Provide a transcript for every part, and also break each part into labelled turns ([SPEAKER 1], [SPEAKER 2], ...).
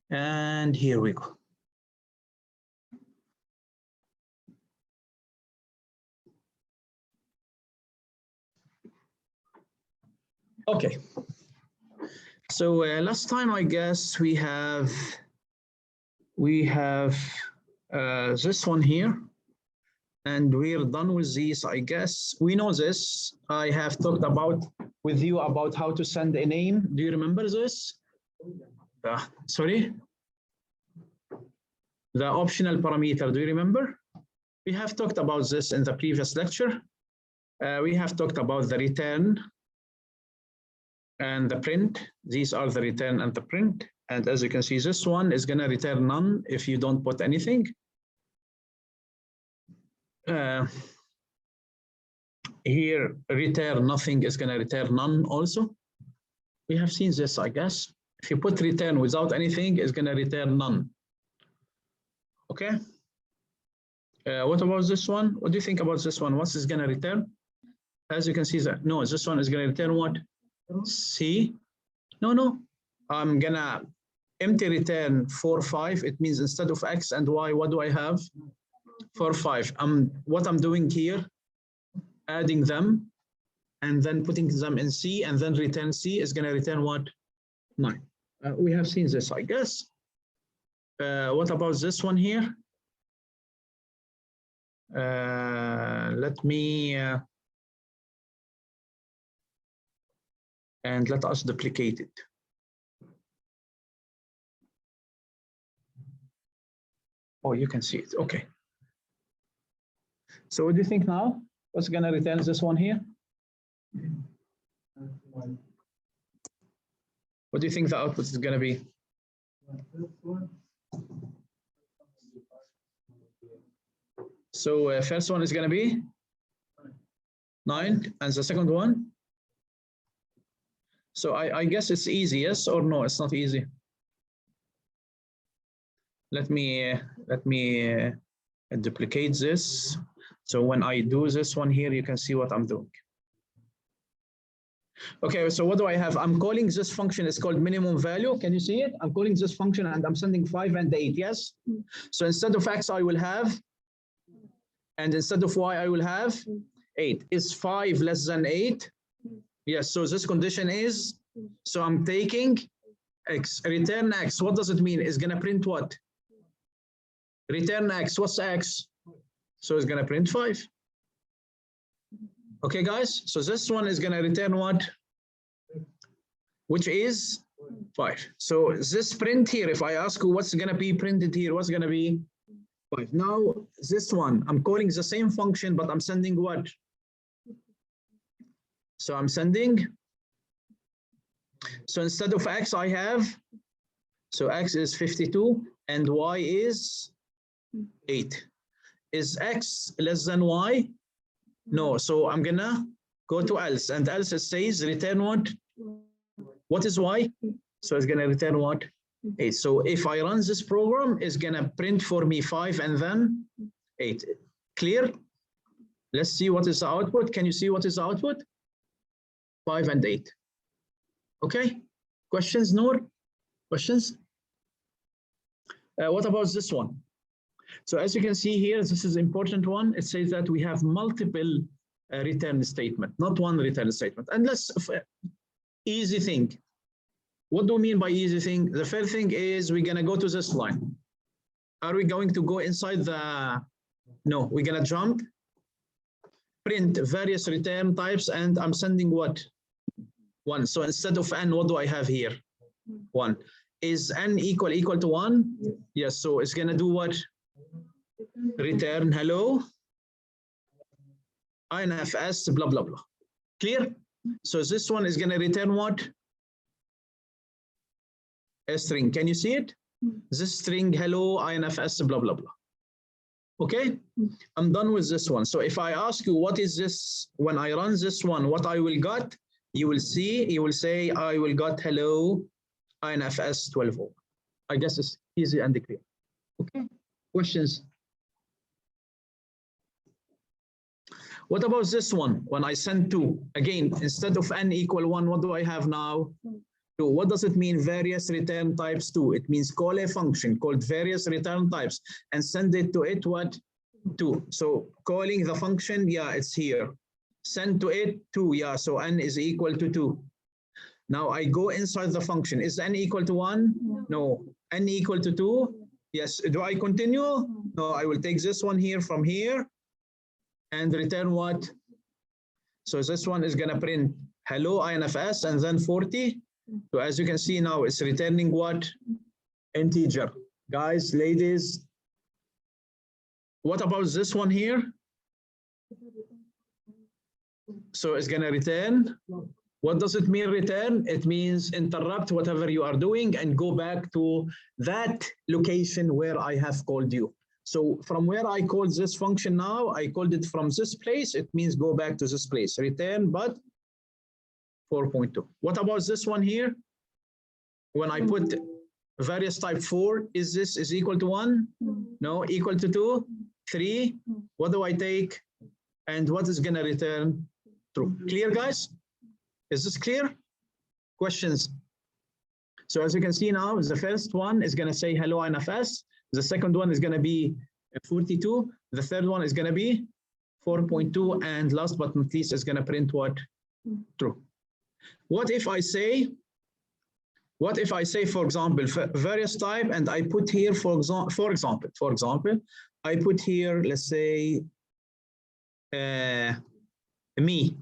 [SPEAKER 1] And here we go. Okay. So last time, I guess we have this one here, and we're done with these. I guess we know this. I have talked about with you about how to send a name. Do you remember this? Sorry? The optional parameter, do you remember? We have talked about this in the previous lecture. We have talked about the return and the print. These are the return and the print. And as you can see, this one is going to return none if you don't put anything. Here, return nothing is going to return none also. We have seen this, I guess. If you put return without anything, it's going to return none. Okay. What about this one? What do you think about this one? What's this going to return? As you can see, that no, this one is going to return what? C. No. I'm going to empty return 4, 5. It means instead of X and Y, what do I have? 4, 5. What I'm doing here, adding them and then putting them in C, and then return C is going to return what? 9. We have seen this, I guess. What about this one here? Let me and let us duplicate it. Oh, you can see it. Okay. So what do you think now? What's going to return this one here? What do you think the output is going to be? So first one is going to be 9, and the second one? So I guess it's easy, yes or no? It's not easy. Let me duplicate this. So when I do this one here, you can see what I'm doing. Okay, so what do I have? I'm calling this function, it's called minimum value. Can you see it? I'm calling this function and I'm sending 5 and 8, yes? So instead of X, I will have, and instead of Y, I will have 8. Is 5 less than 8? Yes, so this condition is, so I'm taking X, return X. What does it mean? It's going to print what? Return X. What's X? So it's going to print 5. Okay, guys, so this one is going to return what? Which is 5. So this print here, if I ask you what's going to be printed here, what's going to be 5. Now, this one, I'm calling the same function, but I'm sending what? So I'm sending, so instead of X, I have, so X is 52 and Y is 8. Is X less than Y? No, so I'm gonna go to else, and else it says return what? What is Y? So it's gonna return what? 8. So if I run this program, it's gonna print for me 5 and then 8. Clear? Let's see what is the output. Can you see what is the output? 5 and 8. Okay. Questions, Noor? Questions? What about this one? So as you can see here, this is an important one. It says that we have multiple return statement, not one return statement. And let's, easy thing. What do we mean by easy thing? The first thing is we're going to go to this line. Are we going to go inside the, no, we're going to jump, print various return types, and I'm sending what? 1. So instead of n, what do I have here? 1. Is n equal to 1? Yes, so it's going to do what? Return hello, INFS, blah, blah, blah. Clear? So this one is going to return what? A string. Can you see it? This string, hello, INFS, blah, blah, blah. Okay? I'm done with this one. So if I ask you, what is this? When I run this one, what I will get, you will see, you will say, I will get hello, INFS1201. I guess it's easy and clear. Okay? Questions? What about this one? When I send 2, again, instead of n equal 1, what do I have now? 2. What does it mean, various return types 2? It means call a function called various return types and send it to it what? 2. So calling the function, yeah, it's here. Send to it 2, yeah, so n is equal to 2. Now I go inside the function. Is n equal to 1? No. N equal to 2? Yes. Do I continue? No, I will take this one here from here and return what? So this one is going to print hello INFS and then 40. So as you can see now, it's returning what? Integer. Guys, ladies, what about this one here? So it's going to return. What does it mean return? It means interrupt whatever you are doing and go back to that location where I have called you. So from where I called this function now, I called it from this place. It means go back to this place. Return, but 4.2. What about this one here? When I put various type 4, is this is equal to 1? No, equal to 2, 3. What do I take? And what is going to return? True. Clear, guys? Is this clear? Questions? So as you can see now, the first one is going to say hello INFS. The second one is going to be 42. The third one is going to be 4.2. And last but not least, is going to print what? True. What if I say, for example, various type, and I put here, for example, I put here, let's say, me.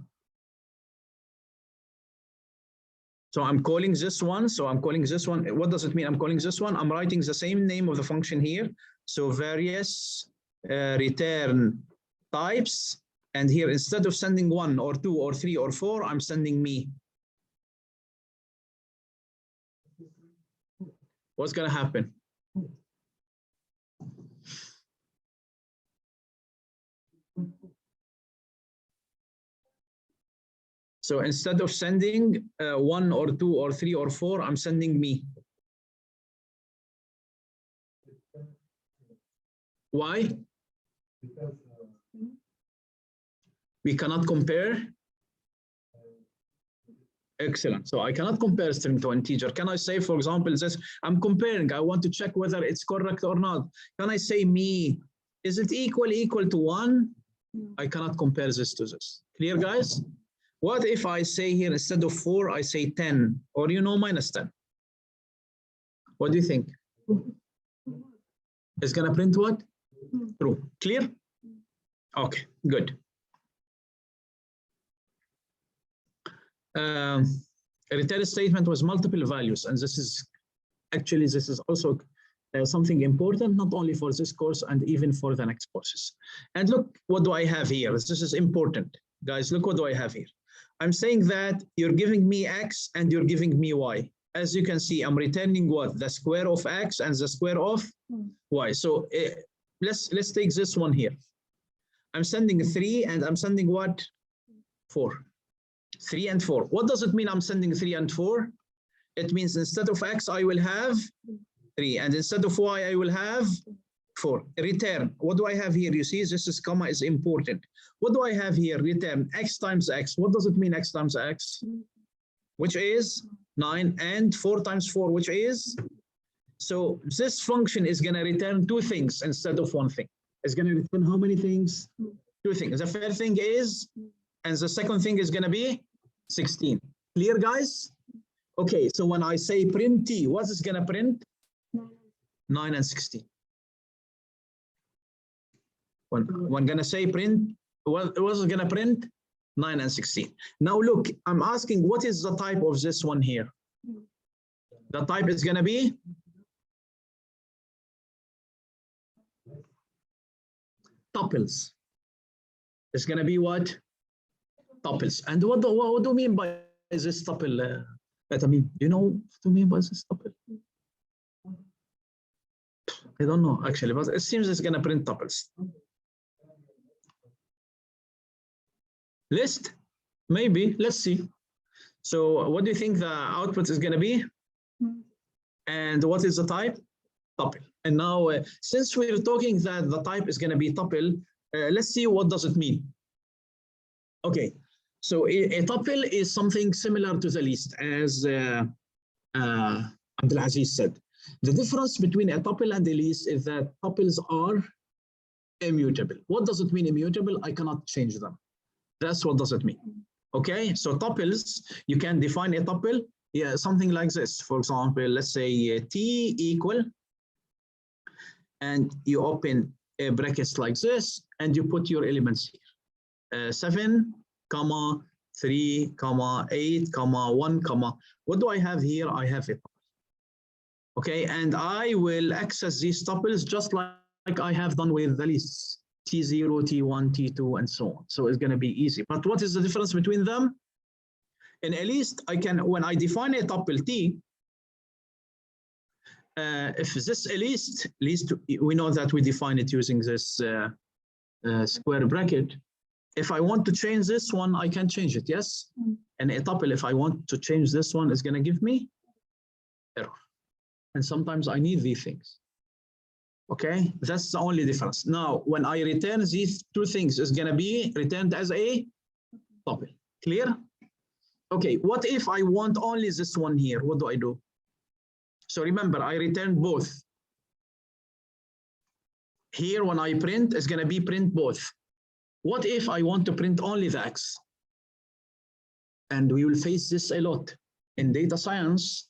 [SPEAKER 1] So I'm calling this one. What does it mean? I'm calling this one. I'm writing the same name of the function here. So various return types. And here, instead of sending 1 or 2 or 3 or 4, I'm sending me. What's going to happen? So instead of sending 1 or 2 or 3 or 4, I'm sending me. Why? We cannot compare. Excellent. So I cannot compare string to integer. Can I say, for example, this? I'm comparing. I want to check whether it's correct or not. Can I say me? Is it equal to 1? I cannot compare this to this. Clear, guys? What if I say here, instead of 4, I say 10, or minus 10? What do you think? It's going to print what? True. Clear? Okay, good. A return statement was multiple values, and this is also something important, not only for this course and even for the next courses. And look, what do I have here? This is important. Guys, look what do I have here. I'm saying that you're giving me x and you're giving me y. As you can see, I'm returning what? The square of x and the square of y. So let's take this one here. I'm sending 3 and I'm sending what? 4. 3 and 4. What does it mean I'm sending 3 and 4? It means instead of x, I will have 3. And instead of y, I will have 4. Return. What do I have here? You see, this is comma is important. What do I have here? Return x times x. What does it mean x times x? Which is 9, and 4 times 4, which is? So this function is going to return 2 things instead of 1 thing. It's going to return how many things? 2 things. The first thing is, and the second thing is going to be 16. Clear, guys? Okay, so when I say print t, what is going to print? 9 and 16. When going to say print, what is going to print? 9 and 16. Now look, I'm asking, what is the type of this one here? The type is going to be tuples. It's going to be what? Tuples. And what do you mean by this tuple? I mean, do you know what do you mean by this tuple? I don't know actually, but it seems it's going to print tuples. List? Maybe. Let's see. So what do you think the output is going to be? And what is the type? Tuple. And now, since we're talking that the type is going to be tuple, let's see what does it mean. Okay. So a tuple is something similar to the list, as Abdulaziz said. The difference between a tuple and a list is that tuples are immutable. What does it mean immutable? I cannot change them. That's what does it mean. Okay, so tuples, you can define a tuple, yeah, something like this. For example, let's say t equal, and you open a brackets like this, and you put your elements here. 7, 3, 8, 1, what do I have here? I have it. Okay, and I will access these tuples just like I have done with the lists. T0, T1, T2, and so on. So it's going to be easy. But what is the difference between them? In a list, I can, when I define a tuple T, if this a list, we know that we define it using this square bracket. If I want to change this one, I can change it, yes? And a tuple, if I want to change this one, is going to give me error. And sometimes I need these things. Okay, that's the only difference. Now, when I return these two things, it's going to be returned as a tuple. Clear? Okay, what if I want only this one here? What do I do? So remember, I return both. Here, when I print, it's going to be print both. What if I want to print only the X? And we will face this a lot in data science.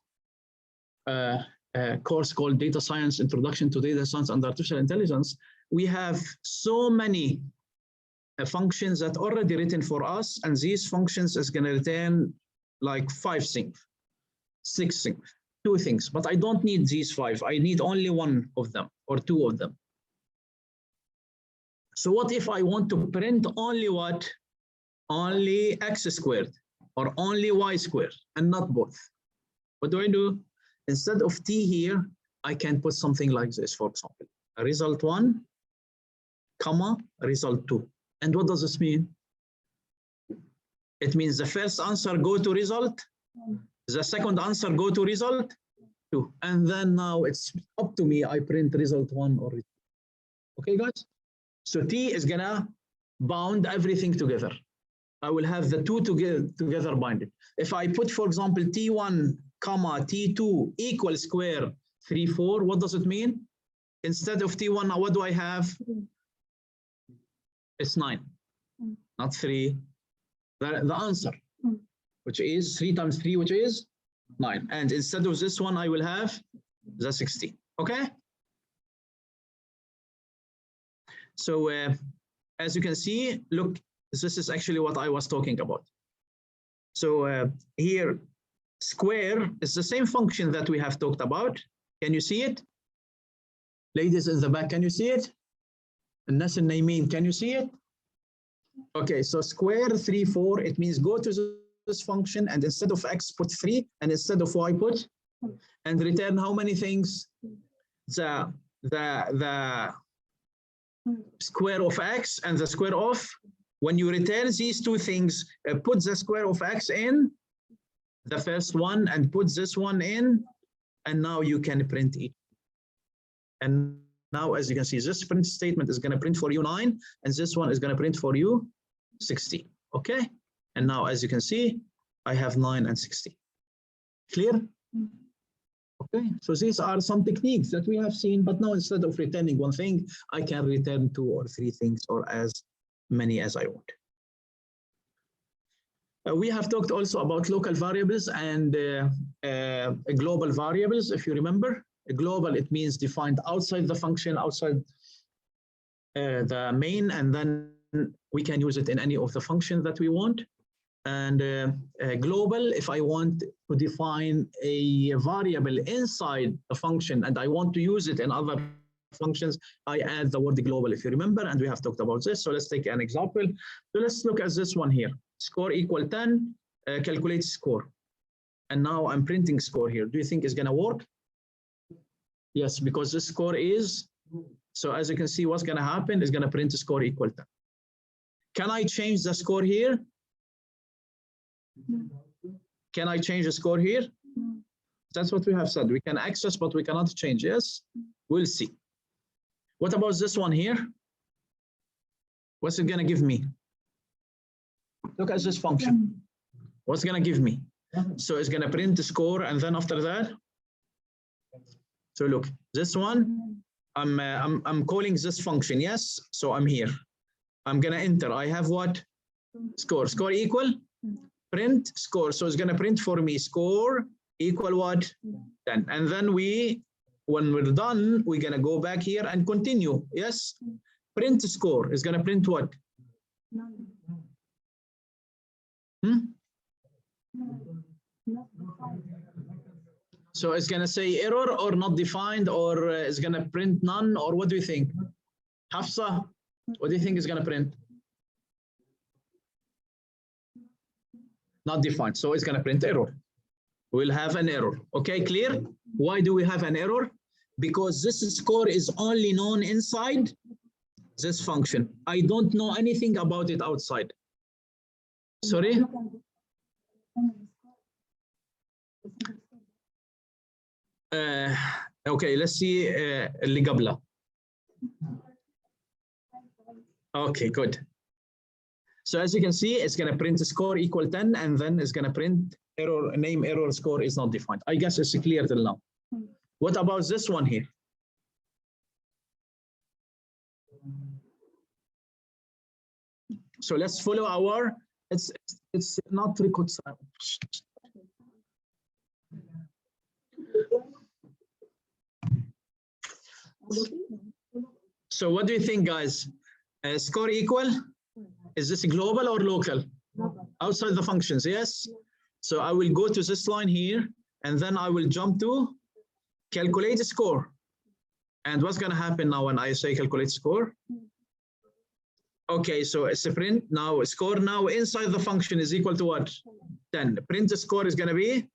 [SPEAKER 1] Course called Data Science, Introduction to Data Science and Artificial Intelligence, we have so many functions that are already written for us, and these functions is going to return like 5 things, 6 things, 2 things, but I don't need these 5. I need only 1 of them or 2 of them. So what if I want to print only what? Only X squared or only Y squared and not both? What do I do? Instead of T here, I can put something like this, for example, result 1, result 2. And what does this mean? It means the first answer go to result, the second answer go to result 2. And then now it's up to me, I print result 1 or result 2. Okay, guys? So T is gonna bound everything together. I will have the 2 together binded. If I put, for example, T1, T2 equal square 3, 4, what does it mean? Instead of T1, now what do I have? It's 9, not 3. The answer, which is 3 times 3, which is 9. And instead of this one, I will have the 16. Okay? So as you can see, look, this is actually what I was talking about. So here, square is the same function that we have talked about. Can you see it? Ladies in the back, can you see it? And Nas and Naimin, can you see it? Okay, so square 3, 4, it means go to this function and instead of X put 3 and instead of Y put and return how many things? The square of X and the square of, when you return these 2 things, put the square of X in the first one and put this one in, and now you can print it. And now, as you can see, this print statement is going to print for you 9, and this one is going to print for you 16. Okay? And now, as you can see, I have 9 and 16. Clear? Okay, so these are some techniques that we have seen, but now instead of returning 1 thing, I can return 2 or 3 things or as many as I want. We have talked also about local variables and global variables, if you remember. Global, it means defined outside the function, outside the main, and then we can use it in any of the functions that we want. And global, if I want to define a variable inside a function and I want to use it in other functions, I add the word global, if you remember, and we have talked about this. So let's take an example. So let's look at this one here. Score equal 10, calculate score. And now I'm printing score here. Do you think it's going to work? Yes, because this score is, so as you can see, what's going to happen is going to print a score equal 10. Can I change the score here? Can I change the score here? That's what we have said. We can access, but we cannot change. Yes, we'll see. What about this one here? What's it going to give me? Look at this function. What's going to give me? So it's going to print the score, and then after that, so look, this one, I'm calling this function, yes? So I'm here. I'm going to enter. I have what? Score. Score equal? Print score. So it's going to print for me score equal what? 10. And then when we're done, we're going to go back here and continue. Yes? Print score is going to print what? So it's going to say error or not defined, or it's going to print none, or what do you think? Hafsa, what do you think is going to print? Not defined. So it's going to print error. We'll have an error. Okay, clear? Why do we have an error? Because this score is only known inside this function. I don't know anything about it outside. Sorry? Okay, let's see اللي قبله. Okay, good. So as you can see, it's going to print a score equal 10, and then it's going to print error, name error score is not defined. I guess it's clear till now. What about this one here? So let's follow our, it's not record. So what do you think, guys? Score equal? Is this global or local? Outside the functions, yes? So I will go to this line here, and then I will jump to calculate the score. And what's going to happen now when I say calculate score? Okay, so it's a print now. Score now inside the function is equal to what? 10. Print the score is going to be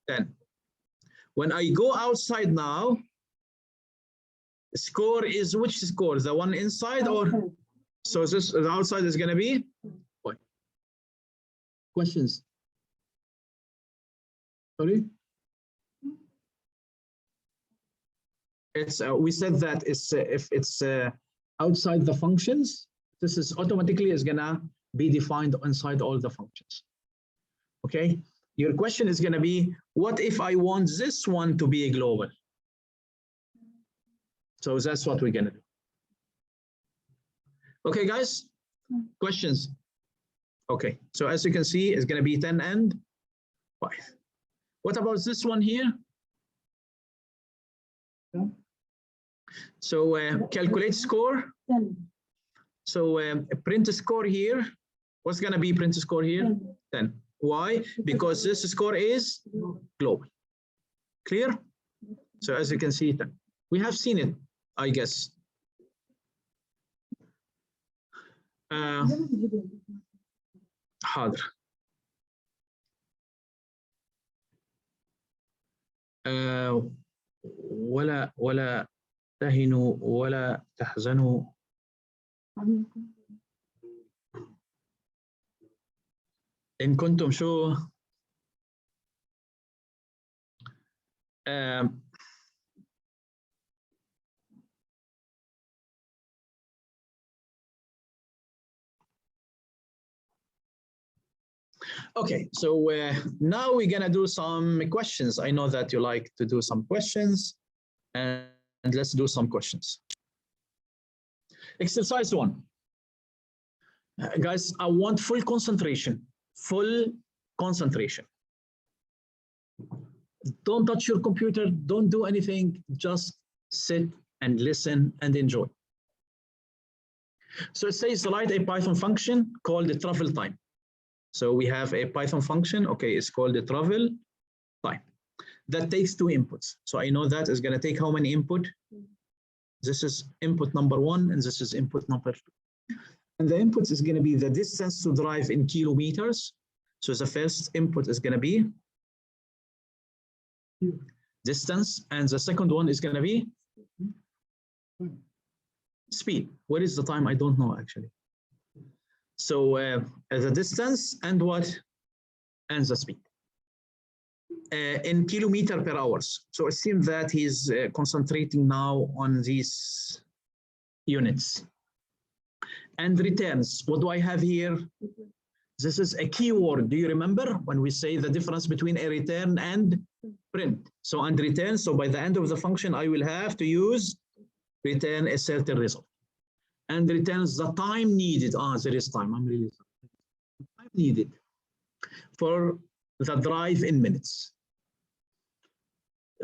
[SPEAKER 1] 10. When I go outside now, score is which score? The one inside or? So this the outside is going to be what? Questions? Sorry? It's we said that it's if it's outside the functions, this is automatically is going to be defined inside all the functions. Okay? Your question is going to be, what if I want this one to be a global? So that's what we're going to do. Okay, guys? Questions? Okay, so as you can see, it's going to be 10 and 5. What about this one here? So calculate score. So print score here. What's going to be print score here? 10. Why? Because this score is global. Clear? So as you can see, 10. We have seen it, I guess. حاضر. ولا تهنوا ولا تحزنوا. إن كنتم شو Okay, so now we're gonna do some questions. I know that you like to do some questions, and let's do some questions. Exercise 1. Guys, I want full concentration. Full concentration. Don't touch your computer. Don't do anything. Just sit and listen and enjoy. So it says write a Python function called the travel time. So we have a Python function, okay, it's called the travel time. That takes 2 inputs. So I know that is going to take how many input? This is input number 1, and this is input number 2. And the input is going to be the distance to drive in kilometers. So the first input is going to be distance, and the second one is going to be speed. What is the time? I don't know actually. So the distance and what? And the speed. In kilometer per hours. So it seems that he's concentrating now on these units. And returns, what do I have here? This is a keyword. Do you remember when we say the difference between a return and print? So and return, so by the end of the function, I will have to use return a certain result. And returns the time needed. There is time. I'm really sorry. Time needed for the drive in minutes.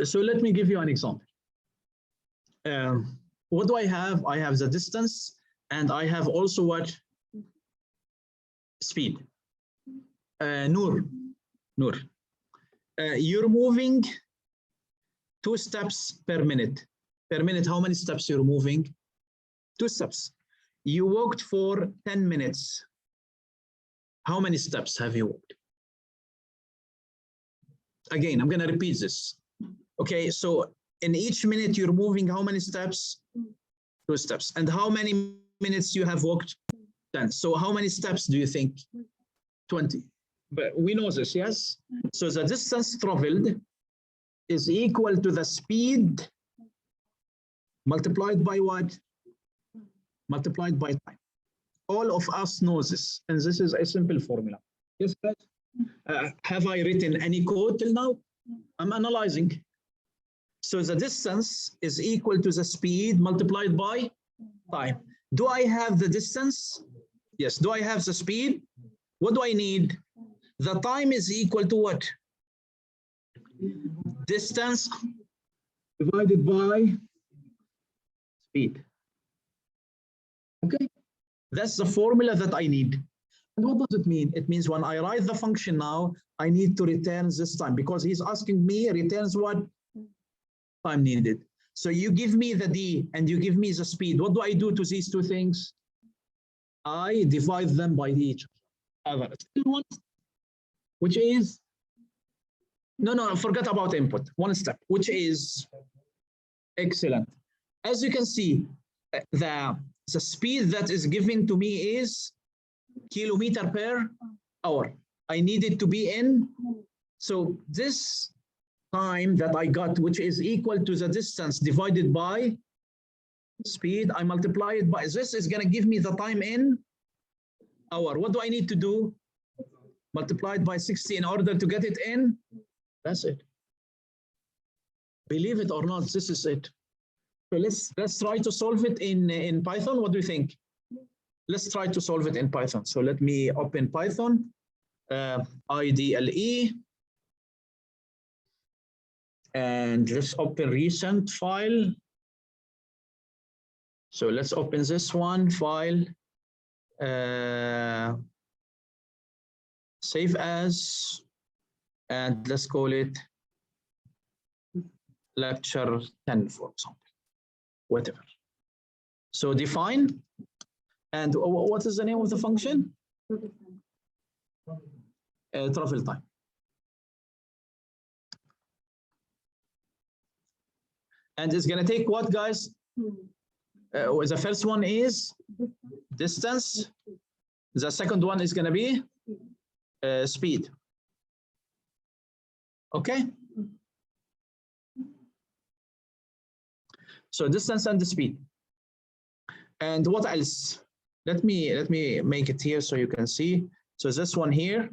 [SPEAKER 1] So let me give you an example. What do I have? I have the distance, and I have also what? Speed. Noor. You're moving 2 steps per minute. Per minute, how many steps you're moving? 2 steps. You walked for 10 minutes. How many steps have you walked? Again, I'm going to repeat this. Okay, so in each minute you're moving how many steps? 2 steps. And how many minutes you have walked? 10. So how many steps do you think? 20. But we know this, yes? So the distance traveled is equal to the speed multiplied by what? Multiplied by time. All of us know this, and this is a simple formula. Yes, guys? Have I written any code till now? I'm analyzing. So the distance is equal to the speed multiplied by time. Do I have the distance? Yes. Do I have the speed? What do I need? The time is equal to what? Distance divided by speed. Okay, that's the formula that I need. And what does it mean? It means when I write the function now, I need to return this time because he's asking me returns what? Time needed. So you give me the D and you give me the speed. What do I do to these two things? I divide them by each other. Still one, which is, no, forget about input. One step, which is excellent. As you can see, the speed that is given to me is kilometer per hour. I need it to be in. So this time that I got, which is equal to the distance divided by speed, I multiply it by this is going to give me the time in hour. What do I need to do? Multiply it by 60 in order to get it in. That's it. Believe it or not, this is it. So let's try to solve it in Python. What do you think? Let's try to solve it in Python. So let me open Python, IDLE, and let's open recent file. So let's open this one file, save as, and let's call it lecture 10, for example. Whatever. So define, and what is the name of the function? Travel time. And it's going to take what, guys? The first one is distance. The second one is going to be speed. Okay. So distance and the speed. And what else? Let me make it here so you can see. So this one here.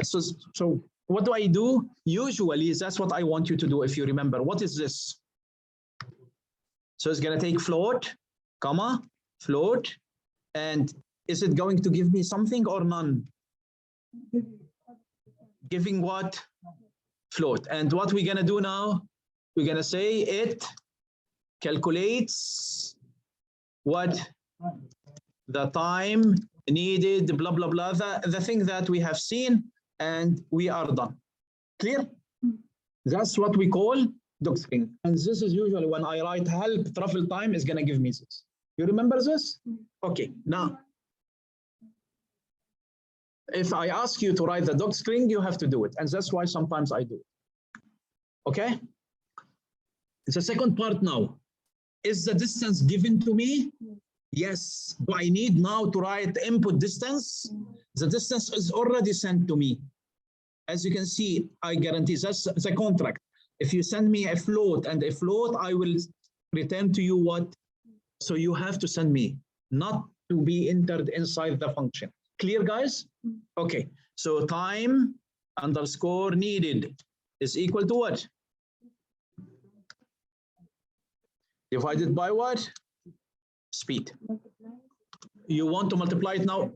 [SPEAKER 1] So what do I do? Usually that's what I want you to do if you remember. What is this? So it's going to take float, comma, float. And is it going to give me something or none? Giving what? Float. And what we're going to do now? We're going to say it calculates what? The time needed, blah, blah, blah, the thing that we have seen, and we are done. Clear? That's what we call docstring. And this is usually when I write help travel time is going to give me this. You remember this? Okay, now, if I ask you to write the docstring, you have to do it. And that's why sometimes I do it. Okay? The second part now. Is the distance given to me? Yes. Do I need now to write input distance? The distance is already sent to me. As you can see, I guarantee that's the contract. If you send me a float and a float, I will return to you what? So you have to send me, not to be entered inside the function. Clear, guys? Okay, so time underscore needed is equal to what? Divided by what? Speed. You want to multiply it now?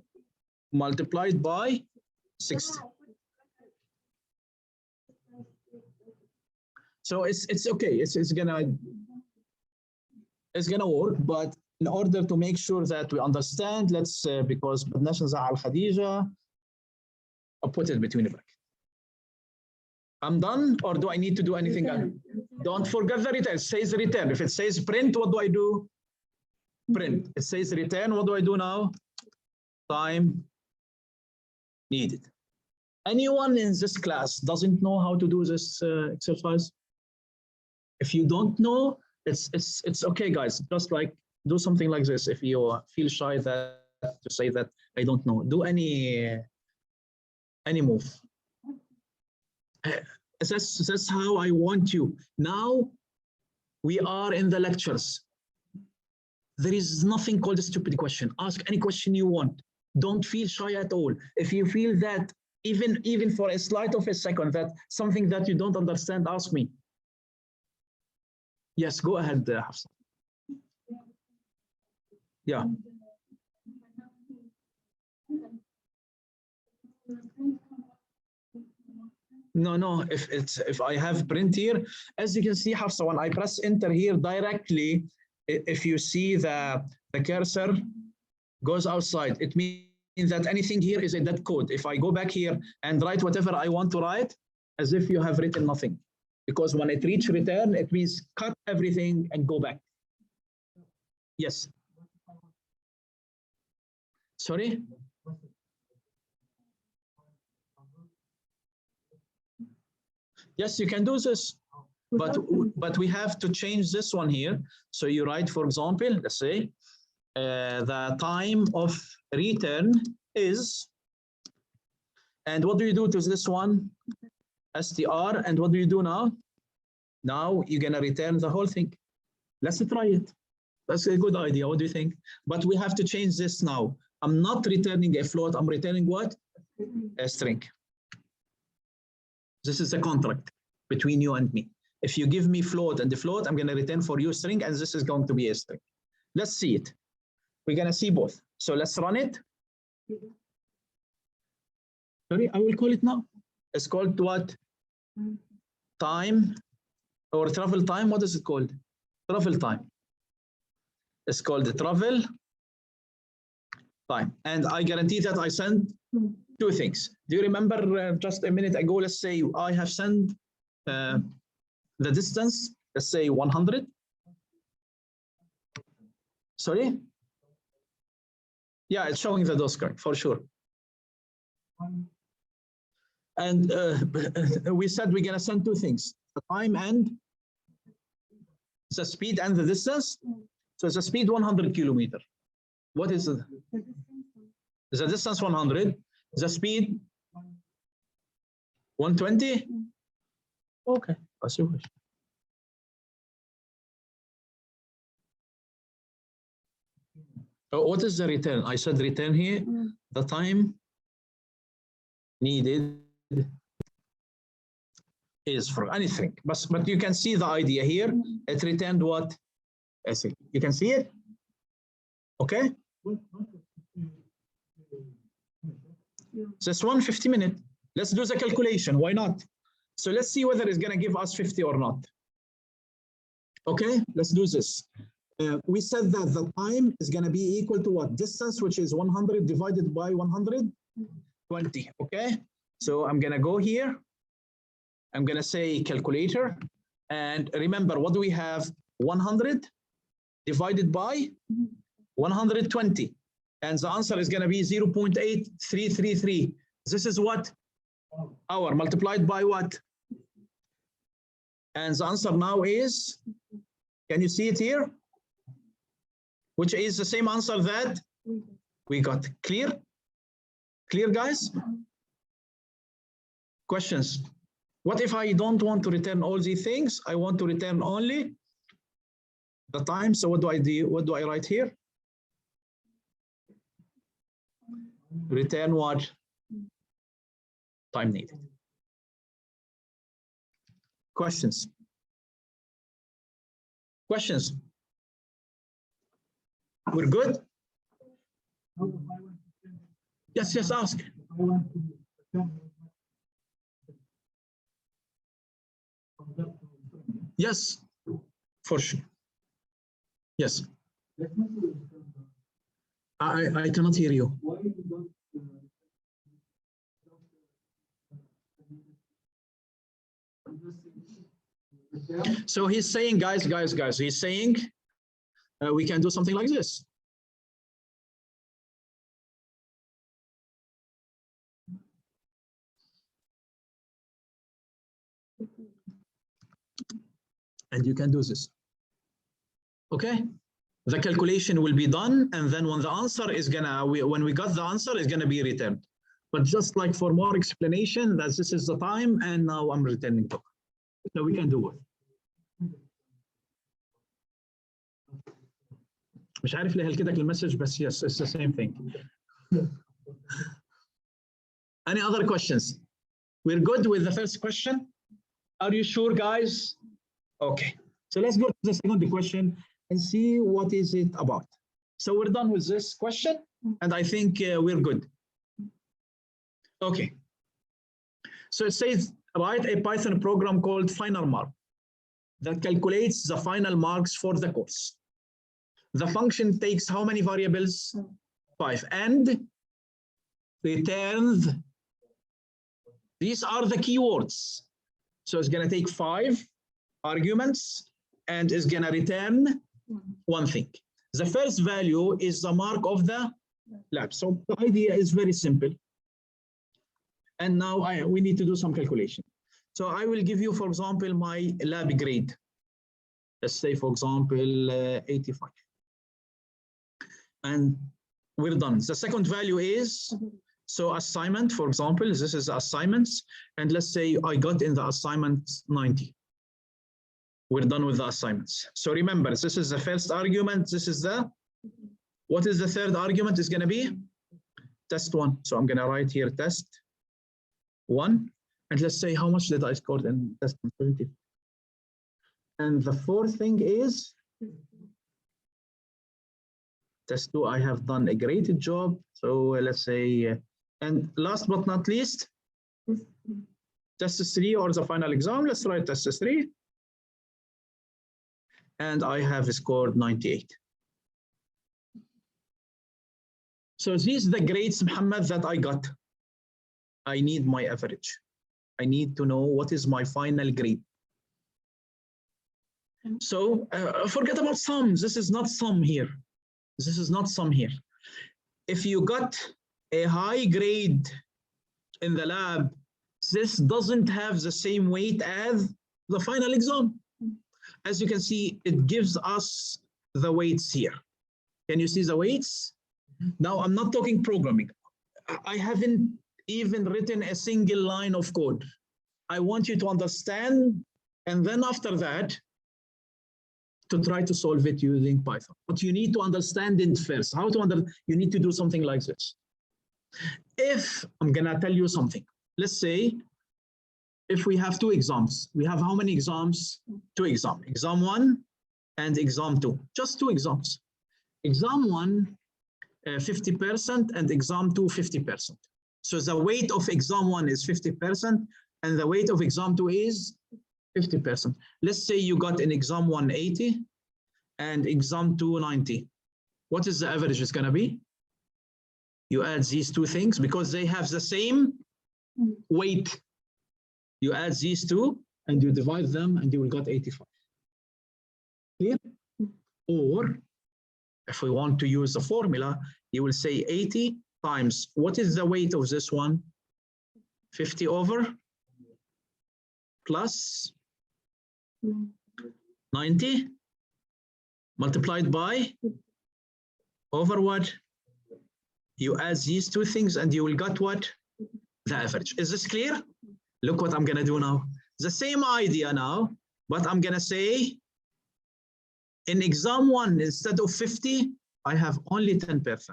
[SPEAKER 1] Multiply it by 60. So it's okay. It's gonna work, but in order to make sure that we understand, let's because بدناش نزعل خديجة, I'll put it between the brackets. I'm done, or do I need to do anything else? Don't forget the return. It says return. If it says print, what do I do? Print. It says return. What do I do now? Time needed. Anyone in this class doesn't know how to do this exercise? If you don't know, it's okay, guys. Just like do something like this. If you feel shy that to say that I don't know, do any move. That's how I want you. Now we are in the lectures. There is nothing called a stupid question. Ask any question you want. Don't feel shy at all. If you feel that even for a slight of a second that something that you don't understand, ask me. Yes, go ahead, Hafsa. Yeah. No, if I have print here, as you can see, Hafsa, when I press enter here directly, if you see the cursor goes outside, it means that anything here is a dead code. If I go back here and write whatever I want to write, as if you have written nothing. Because when it reaches return, it means cut everything and go back. Yes. Sorry? Yes, you can do this, but we have to change this one here. So you write, for example, let's say, the time of return is, and what do you do to this one? str, and what do you do now? Now you're gonna return the whole thing. Let's try it. That's a good idea. What do you think? But we have to change this now. I'm not returning a float. I'm returning what? A string. This is a contract between you and me. If you give me float and the float, I'm going to return for you string, and this is going to be a string. Let's see it. We're going to see both. So let's run it. Sorry, I will call it now. It's called what? Time or travel time. What is it called? Travel time. It's called the travel time. And I guarantee that I sent two things. Do you remember just a minute ago, let's say I have sent the distance, let's say 100. Sorry? Yeah, it's showing the DOS card for sure. And we said we're going to send two things, the time and the speed and the distance. So it's a speed 100 kilometer. What is it? The distance 100. The speed 120. Okay, as you wish. So what is the return? I said return here. The time needed is for anything, but you can see the idea here. It returned what? I see. You can see it. Okay. This one 50 minutes. Let's do the calculation. Why not? So let's see whether it's going to give us 50 or not. Okay, let's do this. We said that the time is going to be equal to what? Distance, which is 100 divided by 120. Okay, so I'm going to go here. I'm going to say calculator. And remember, what do we have? 100 divided by 120. And the answer is going to be 0.8333. This is what? Hour multiplied by what? And the answer now is, can you see it here? Which is the same answer that we got. Clear? Clear, guys? Questions? What if I don't want to return all these things? I want to return only the time. So what do I do? What do I write here? return what? Time needed. Questions? Questions? We're good? Yes, yes, ask. Yes, for sure. Yes. I cannot hear you. So he's saying, guys, he's saying we can do something like this. And you can do this. Okay? The calculation will be done, and then when the answer is when we got the answer, it's gonna be returned. But just like for more explanation, that this is the time, and now I'm returning to. So we can do it. مش عارف ليه هلكتك المسج بس yes, it's the same thing. Any other questions? We're good with the first question? Are you sure, guys? Okay. So let's go to the second question and see what is it about. So we're done with this question, and I think we're good. Okay. So it says, write a Python program called final mark that calculates the final marks for the course. The function takes how many variables? 5, and returns. These are the keywords. So it's going to take 5 arguments and is going to return one thing. The first value is the mark of the lab. So the idea is very simple. And now we need to do some calculation. So I will give you, for example, my lab grade. Let's say, for example, 85. And we're done. The second value is, so assignment, for example, this is assignments. And let's say I got in the assignment 90. We're done with the assignments. So remember, this is the first argument. This is the, what is the third argument is going to be? Test 1. So I'm going to write here test 1. And let's say how much did I score in test 1? And the fourth thing is test 2. I have done a great job. So let's say, and last but not least, test 3 or the final exam. Let's write test 3. And I have scored 98. So these are the grades, Muhammad, that I got. I need my average. I need to know what is my final grade. So forget about sums. This is not sum here. This is not sum here. If you got a high grade in the lab, this doesn't have the same weight as the final exam. As you can see, it gives us the weights here. Can you see the weights? Now, I'm not talking programming. I haven't even written a single line of code. I want you to understand, and then after that, to try to solve it using Python. But you need to understand it first. How to you need to do something like this. If I'm gonna tell you something, let's say, if we have 2 exams, we have how many exams? 2 exams, exam 1 and exam 2, just 2 exams. Exam 1, 50% and exam 2, 50%. So the weight of exam 1 is 50% and the weight of exam 2 is 50%. Let's say you got in exam 1 80 and exam 2 90. What is the average is gonna be? You add these 2 things because they have the same weight. You add these 2 and you divide them and you will get 85. Clear? Or if we want to use the formula, you will say 80 times, what is the weight of this one? 50 over plus 90 multiplied by over what? You add these 2 things and you will get what? The average. Is this clear? Look what I'm going to do now. The same idea now, but I'm going to say in exam 1, instead of 50, I have only 10%.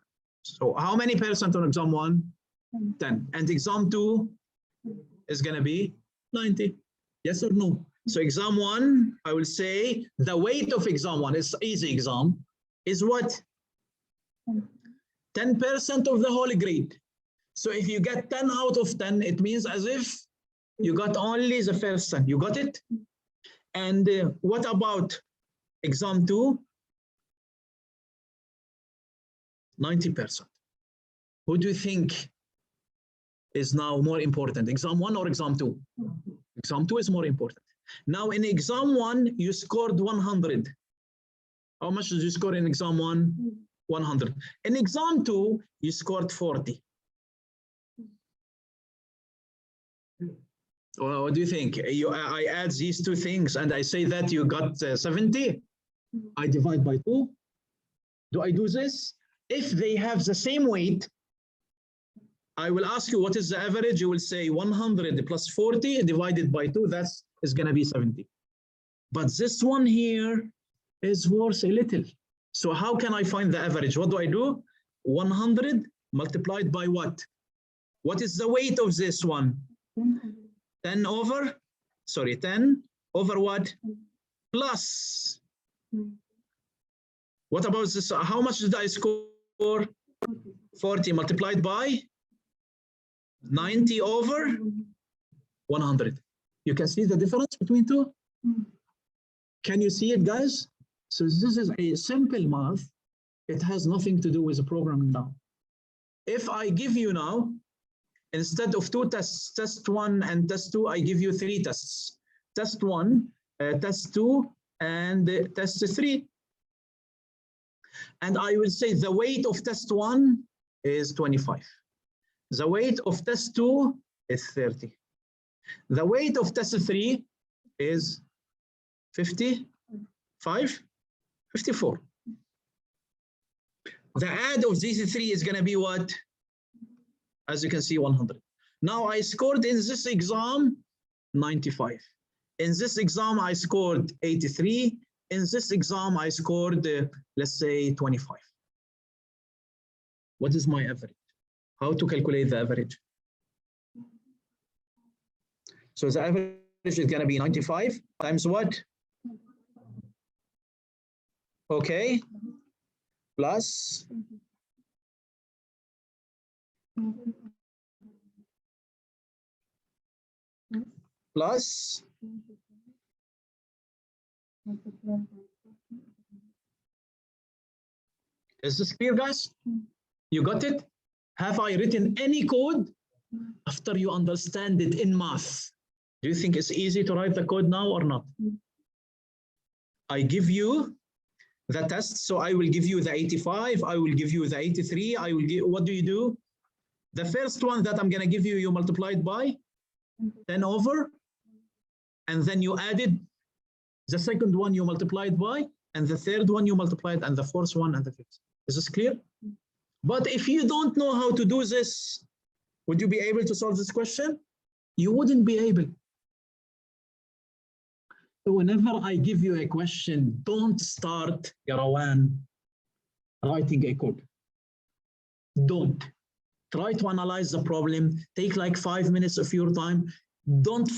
[SPEAKER 1] So how many percent on exam 1? 10. And exam 2 is going to be 90. Yes or no? So exam 1, I will say the weight of exam 1 is easy exam is what? 10% of the whole grade. So if you get 10 out of 10, it means as if you got only the first 10. You got it? And what about exam 2? 90%. Who do you think is now more important, exam 1 or exam 2? Exam 2 is more important. Now in exam 1, you scored 100. How much did you score in exam 1? 100. In exam 2, you scored 40. Well, what do you think? I add these two things and I say that you got 70. I divide by 2. Do I do this? If they have the same weight, I will ask you what is the average. You will say 100 plus 40 divided by 2. That is going to be 70. But this one here is worth a little. So how can I find the average? What do I do? 100 multiplied by what? What is the weight of this one? 10 over what? Plus. What about this? How much did I score? 40 multiplied by 90 over 100. You can see the difference between two? Can you see it, guys? So this is a simple math. It has nothing to do with the programming now. If I give you now, instead of 2 tests, test 1 and test 2, I give you 3 tests. Test 1, test 2, and test 3. And I will say the weight of test 1 is 25. The weight of test 2 is 30. The weight of test 3 is 55, 54. The add of these 3 is going to be what? As you can see, 100. Now I scored in this exam 95. In this exam, I scored 83. In this exam, I scored, let's say, 25. What is my average? How to calculate the average? So the average is going to be 95 times what? Okay, plus is this clear, guys? You got it? Have I written any code after you understand it in math? Do you think it's easy to write the code now or not? I give you the test, so I will give you the 85, I will give you the 83, I will give, what do you do? The first one that I'm going to give you, you multiplied by 10 over, and then you added the second one you multiplied by, and the third one you multiplied, and the fourth one, and the fifth. Is this clear? But if you don't know how to do this, would you be able to solve this question? You wouldn't be able. So whenever I give you a question, don't start, Yarawan, writing a code. Don't. Try to analyze the problem. Take like 5 minutes of your time. Don't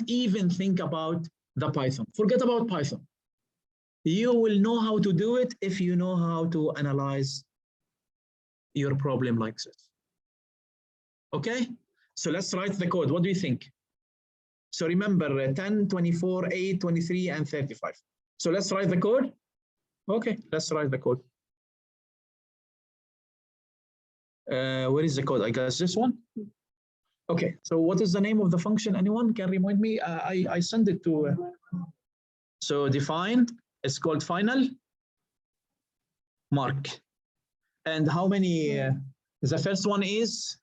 [SPEAKER 1] even think about the Python. Forget about Python. You will know how to do it if you know how to analyze your problem like this. Okay? So let's write the code. What do you think? So remember 10, 24, 8, 23, and 35. So let's write the code. Okay, let's write the code. Where is the code? I guess this one. Okay, so what is the name of the function? Anyone can remind me? I send it to. So define, it's called final mark. And how many? The first one is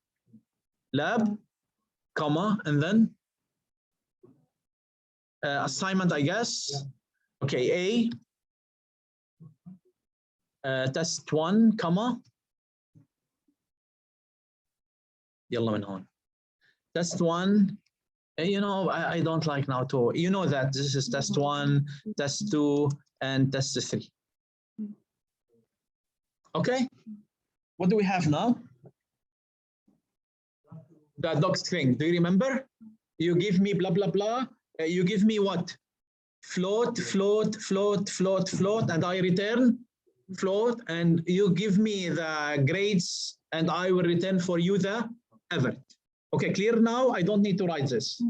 [SPEAKER 1] lab, comma, and then assignment, I guess. Okay, test 1, comma. يلا من هون. Test 1. You know, I don't like now to. You know that this is test 1, test 2, and test 3. Okay. what do we have now? The doc string. Do you remember? You give me blah, blah, blah. You give me what? Float, float, float, float, float, and I return float, and you give me the grades, and I will return for you the average. Okay, clear now? I don't need to write this.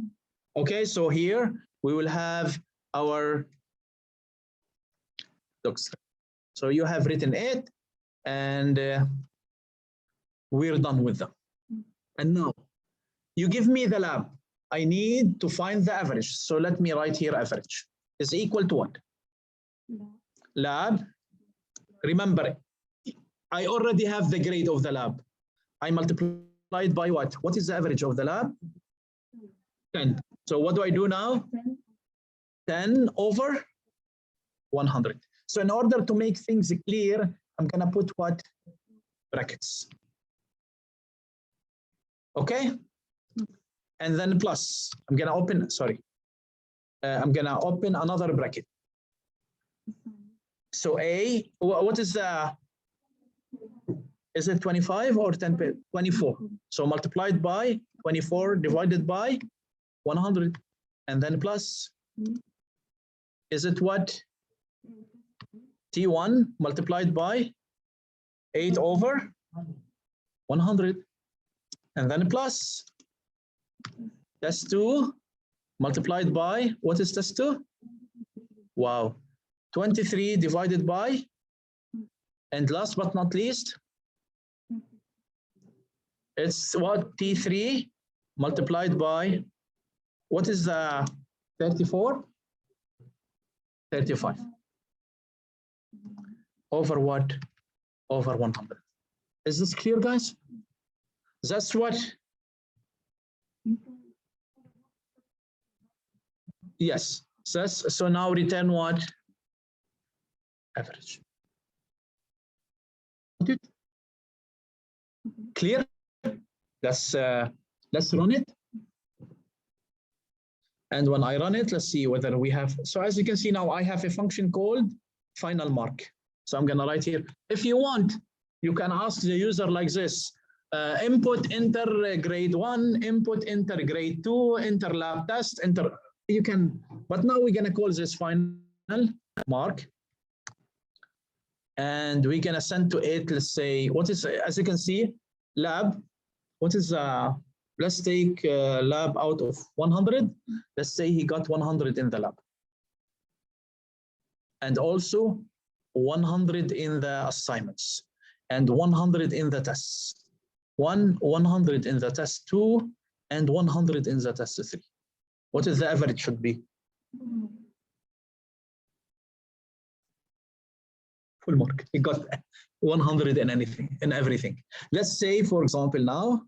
[SPEAKER 1] Okay, so here we will have our doc string. So you have written it, and we're done with them. And now you give me the lab. I need to find the average. So let me write here average is equal to what? Lab. Remember, I already have the grade of the lab. I multiplied by what? What is the average of the lab? 10. So what do I do now? 10 over 100. So in order to make things clear, I'm going to put what? Brackets. Okay? And then plus, I'm going to open, sorry. I'm going to open another bracket. So A, what is the, is it 25 or 10? 24. So multiplied by 24 divided by 100. And then plus, is it what? T1 multiplied by 8 over 100. And then plus, test 2 multiplied by, what is test 2? Wow, 23 divided by, and last but not least, it's what? T3 multiplied by, what is the 34? 35. Over what? Over 100. Is this clear, guys? That's what? Yes. So now return what? Average. Clear? Let's run it. And when I run it, let's see whether we have. So as you can see now, I have a function called final mark. So I'm going to write here. If you want, you can ask the user like this. Input enter grade 1, input enter grade 2, enter lab test, enter. You can, but now we're going to call this final mark. And we're going to send to it, let's say, what is, as you can see, lab, what is, let's take lab out of 100. Let's say he got 100 in the lab. And also 100 in the assignments and 100 in the tests. 100 in the test 2 and 100 in the test 3. What is the average should be? Full mark. He got 100 in anything, in everything. Let's say, for example, now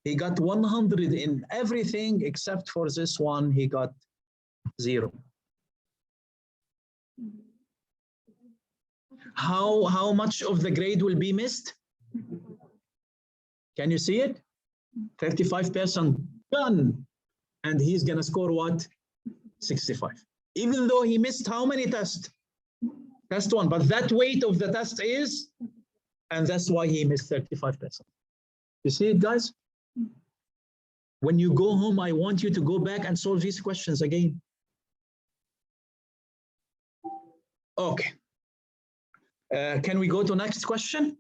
[SPEAKER 1] he got 100 in everything except for this one, he got 0. How much of the grade will be missed? Can you see it? 35% done. And he's going to score what? 65. Even though he missed how many tests? Test 1. But that weight of the test is, and that's why he missed 35%. You see it, guys? When you go home, I want you to go back and solve these questions again. Okay. Can we go to next question?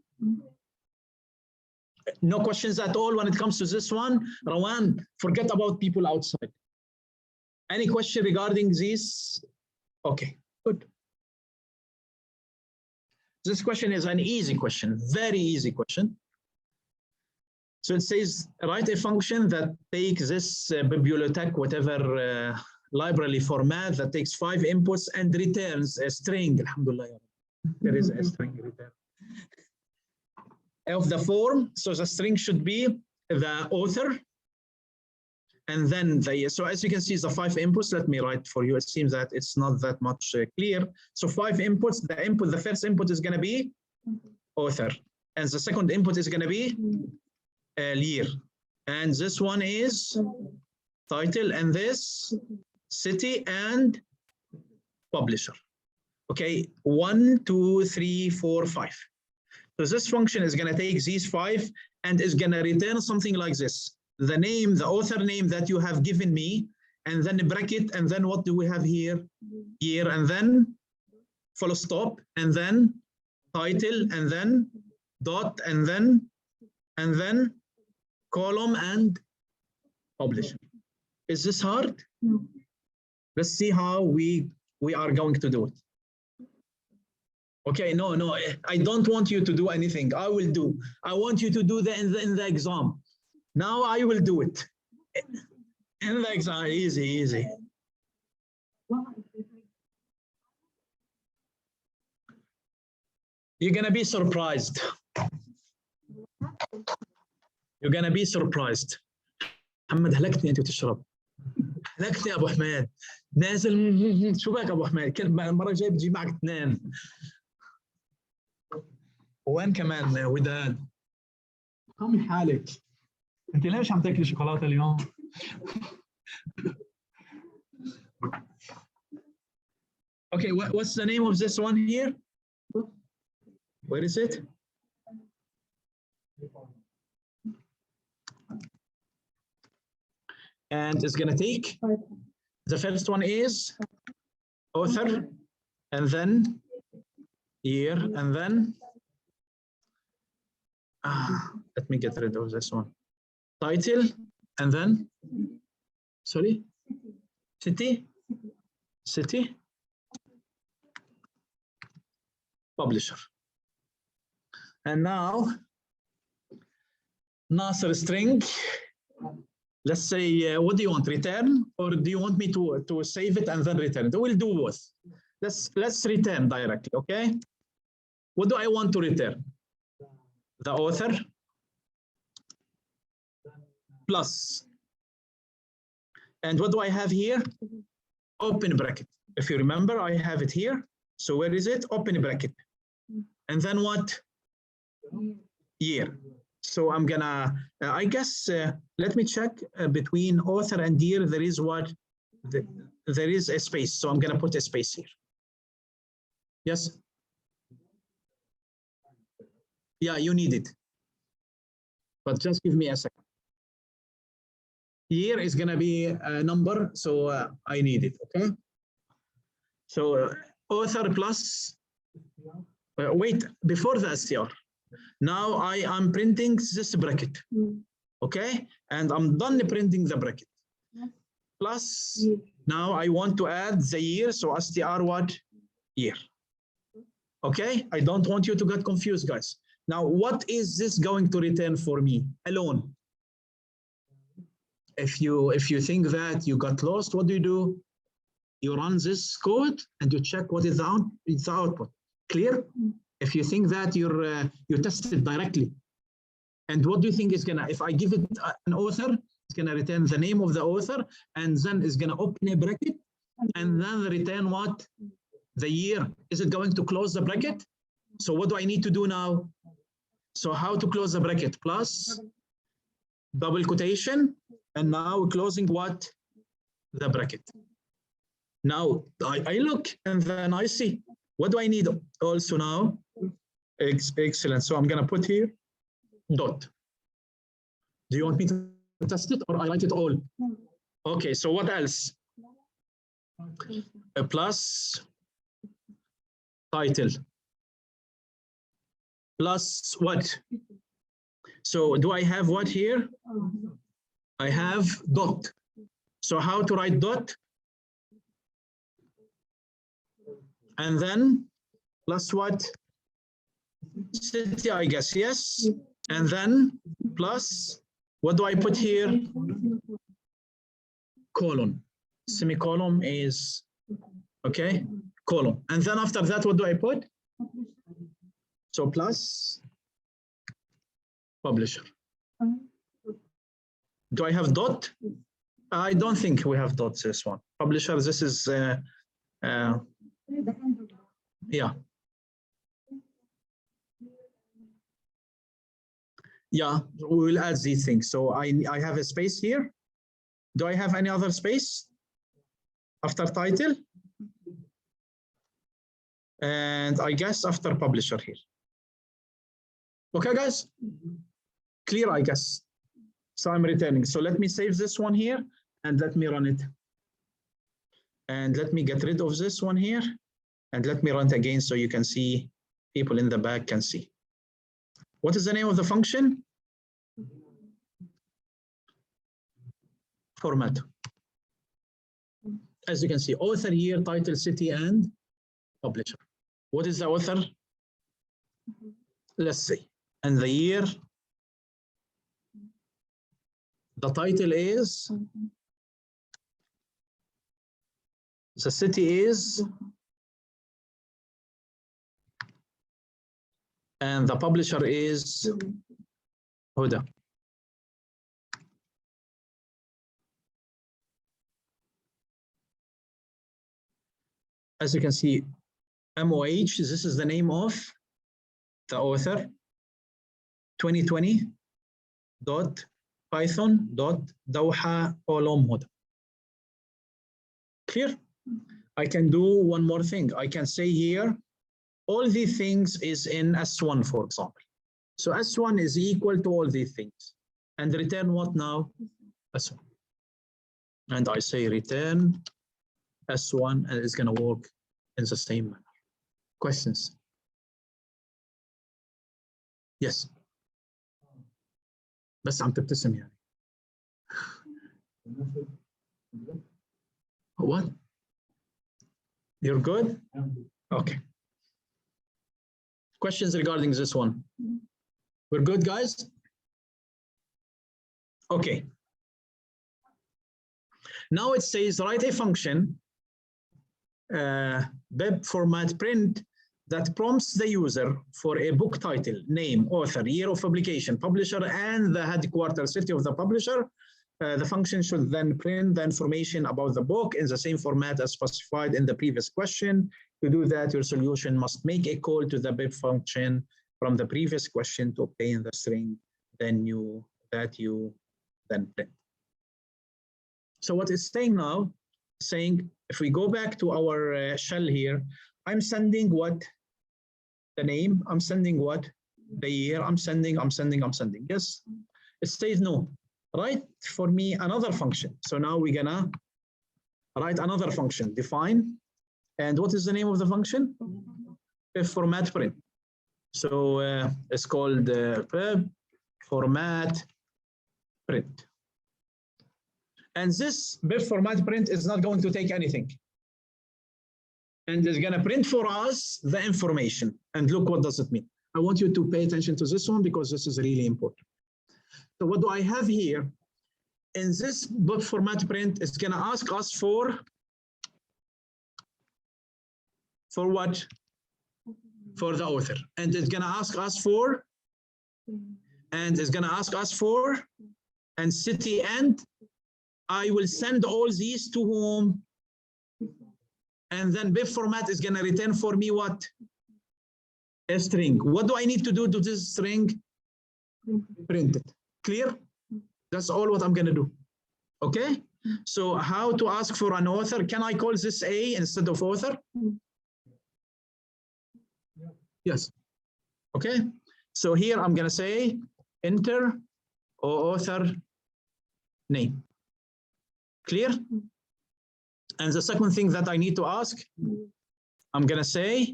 [SPEAKER 1] No questions at all when it comes to this one. Rawan, forget about people outside. Any question regarding this? Okay, good. This question is an easy question, very easy question. So it says, write a function that takes this bibliothèque, whatever library format that takes 5 inputs and returns a string. Alhamdulillah, there is a string return. Of the form, so the string should be the author, and then so as you can see, the 5 inputs. Let me write for you. It seems that it's not that much clear. So 5 inputs. The first input is going to be author, and the second input is going to be year, and this one is title, and this city and publisher. Okay, 1, 2, 3, 4, 5. So this function is going to take these 5 and is going to return something like this. The name, the author name that you have given me, and then a bracket, and then what do we have here? Year, and then full stop, and then title, and then dot, and then column and publisher. Is this hard?
[SPEAKER 2] No.
[SPEAKER 1] Let's see how we are going to do it. Okay, no, I don't want you to do anything. I will do. I want you to do that in the exam. Now I will do it. In the exam, easy. You're gonna be surprised. You're gonna be surprised. محمد هلكتني انت وتشرب. هلكتني يا ابو حماد. نازل شو بك ابو حماد؟ المره الجايه بتجي معك 2. وين كمان وداد؟ كم حالك؟ انت ليش عم تاكلي شوكولاته اليوم؟ Okay, what's the name of this one here? Where is it? And it's going to take, the first one is author, and then year, and then, let me get rid of this one. Title, and then, sorry, city, publisher. And now, Nasser string. Let's say, what do you want, return, or do you want me to save it and then return it? We'll do both. Let's return directly, okay? What do I want to return? The author plus. And what do I have here? Open bracket. If you remember, I have it here. So where is it? Open bracket. And then what? Year. So I'm gonna, I guess, let me check between author and year, there is what? There is a space. So I'm gonna put a space here. Yes? Yeah, you need it. But just give me a second. Year is gonna be a number, so I need it, okay? So author plus, wait, before the str. Now I am printing this bracket, okay? And I'm done printing the bracket. Plus, now I want to add the year, so str what? Year. Okay, I don't want you to get confused, guys. Now, what is this going to return for me alone? If you think that you got lost, what do? You run this code and you check what is the output. Clear? If you think that you test it directly, and what do you think is gonna? If I give it an author, it's gonna return the name of the author, and then it's gonna open a bracket, and then return what? The year. Is it going to close the bracket? So what do I need to do now? So how to close the bracket? Plus double quotation, and now closing what? The bracket. Now I look and then I see. What do I need also now? Excellent. So I'm gonna put here dot. Do you want me to test it or I write it all? Okay, so what else? A plus title. Plus what? So do I have what here? I have dot. So how to write dot? And then plus what? City, I guess, yes. And then plus, what do I put here? Colon. Semicolon is, okay, colon. And then after that, what do I put? So plus publisher. Do I have dot? I don't think we have dots this one. Publisher, this is, yeah. Yeah, we will add these things. So I have a space here. Do I have any other space after title? And I guess after publisher here. Okay, guys? Clear, I guess. So I'm returning. So let me save this one here and let me run it. And let me get rid of this one here and let me run it again so you can see, people in the back can see. What is the name of the function? Format. As you can see, author, year, title, city, and publisher. What is the author? Let's see. And the year, the title is, the city is, and the publisher is Huda. As you can see, MOH, this is the name of the author, 2020.python.dawha.olom. Clear? I can do one more thing. I can say here, all these things is in S1, for example. So S1 is equal to all these things. And return what now? S1. And I say return S1, and it's going to work in the same manner. Questions? Yes. بس عم تبتسم يعني. What? You're good? Okay. Questions regarding this one? We're good, guys? Okay. Now it says write a function, web format print, that prompts the user for a book title, name, author, year of publication, publisher, and the headquarters city of the publisher. The function should then print the information about the book in the same format as specified in the previous question. To do that, your solution must make a call to the web function from the previous question to obtain the string that you then print. So what it's saying now, saying if we go back to our shell here, I'm sending what? The name, I'm sending what? The year, I'm sending. Yes, it says no. Write for me another function. So now we're gonna write another function, define. And what is the name of the function? Web format print. So it's called web format print. And this web format print is not going to take anything. And it's going to print for us the information. And look, what does it mean? I want you to pay attention to this one because this is really important. So what do I have here? In this web format print, it's going to ask us for what? For the author. And it's going to ask us for, and it's going to ask us for, and city, and I will send all these to whom? And then web format is going to return for me what? A string. What do I need to do to this string? Print it. Clear? That's all what I'm going to do. Okay? So how to ask for an author? Can I call this A instead of author? Yes. Okay? So here I'm going to say enter author name. Clear? And the second thing that I need to ask, I'm going to say